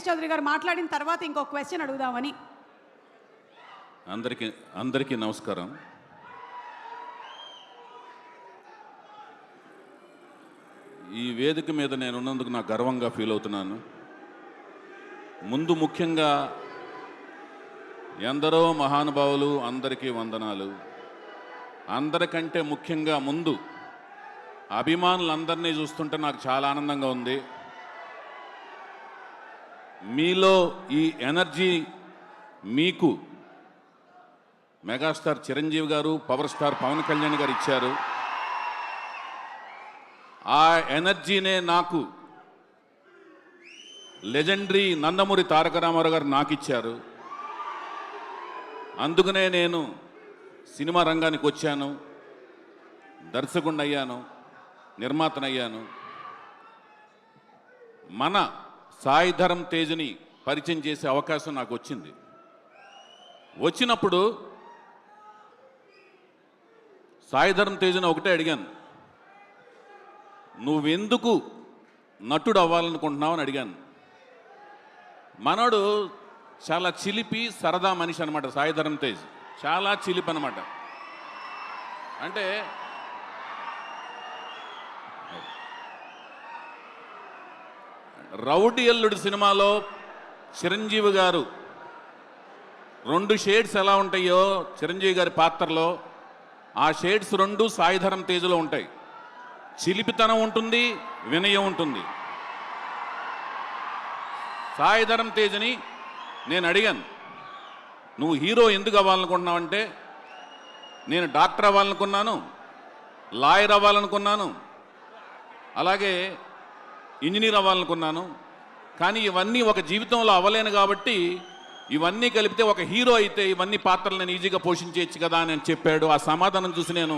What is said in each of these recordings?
జగదీష్ చౌదరి గారు మాట్లాడిన తర్వాత ఇంకో క్వశ్చన్ అడుగుదామని. అందరికీ నమస్కారం. ఈ వేదిక మీద నేను ఉన్నందుకు నాకు గర్వంగా ఫీల్ అవుతున్నాను. ముందు ముఖ్యంగా ఎందరో మహానుభావులు, అందరికీ వందనాలు. అందరికంటే ముఖ్యంగా ముందు అభిమానులందరినీ చూస్తుంటే నాకు చాలా ఆనందంగా ఉంది. మీలో ఈ ఎనర్జీ మీకు మెగాస్టార్ చిరంజీవి గారు, పవర్ స్టార్ పవన్ కళ్యాణ్ గారు ఇచ్చారు. ఆ ఎనర్జీనే నాకు లెజెండరీ నందమూరి తారక రామారావు గారు నాకు ఇచ్చారు. అందుకనే నేను సినిమా రంగానికి వచ్చాను, దర్శకుడిని అయ్యాను, నిర్మాతనయ్యాను. మన సాయి ధరమ్ తేజ్ని పరిచయం చేసే అవకాశం నాకు వచ్చింది. వచ్చినప్పుడు సాయి ధరమ్ తేజ్ని ఒకటే అడిగాను, నువ్వెందుకు నటుడు అవ్వాలనుకుంటున్నావు అని అడిగాను. మనోడు చాలా చిలిపి సరదా మనిషి అనమాట. సాయి ధరమ్ తేజ్ చాలా చిలిపి అనమాట. అంటే రౌడీ అల్లుడు సినిమాలో చిరంజీవి గారు 2 షేడ్స్ ఎలా ఉంటాయో చిరంజీవి గారి పాత్రలో, ఆ షేడ్స్ 2 సాయి ధరమ్ తేజ్లో ఉంటాయి. చిలిపితనం ఉంటుంది, వినయం ఉంటుంది. సాయి ధరమ్ తేజ్ని నేను అడిగాను, నువ్వు హీరో ఎందుకు అవ్వాలనుకుంటున్నావు అంటే, నేను డాక్టర్ అవ్వాలనుకున్నాను, లాయర్ అవ్వాలనుకున్నాను, అలాగే ఇంజనీర్ అవ్వాలనుకున్నాను, కానీ ఇవన్నీ ఒక జీవితంలో అవ్వలేను కాబట్టి ఇవన్నీ కలిపితే ఒక హీరో అయితే ఇవన్నీ పాత్రలు నేను ఈజీగా పోషించవచ్చు కదా అని చెప్పాడు. ఆ సమాధానం చూసి నేను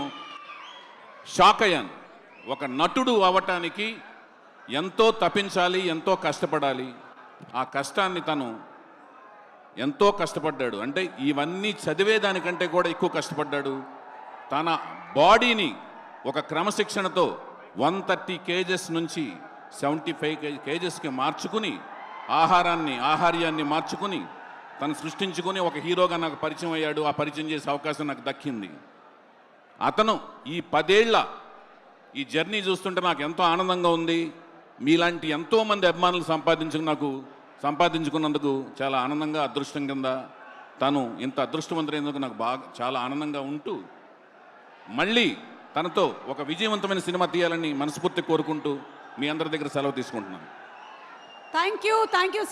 షాక్ అయ్యాను. ఒక నటుడు అవ్వటానికి ఎంతో తపించాలి, ఎంతో కష్టపడాలి. ఆ కష్టాన్ని తను ఎంతో కష్టపడ్డాడు. అంటే ఇవన్నీ చదివేదానికంటే కూడా ఎక్కువ కష్టపడ్డాడు. తన బాడీని ఒక క్రమశిక్షణతో 130 kgs నుంచి 75 kgsకి మార్చుకుని, ఆహార్యాన్ని మార్చుకుని తను సృష్టించుకుని ఒక హీరోగా నాకు పరిచయం అయ్యాడు. ఆ పరిచయం చేసే అవకాశం నాకు దక్కింది. అతను ఈ 10 ఏళ్ల ఈ జర్నీ చూస్తుంటే నాకు ఎంతో ఆనందంగా ఉంది. మీలాంటి ఎంతోమంది అభిమానులు సంపాదించుకున్నందుకు చాలా ఆనందంగా, అదృష్టం కింద తను ఇంత అదృష్టవంతులైనందుకు నాకు చాలా ఆనందంగా ఉంటూ, మళ్ళీ తనతో ఒక విజయవంతమైన సినిమా తీయాలని మనస్ఫూర్తి కోరుకుంటూ మీ అందరి దగ్గర సెలవు తీసుకుంటున్నాను. Thank you so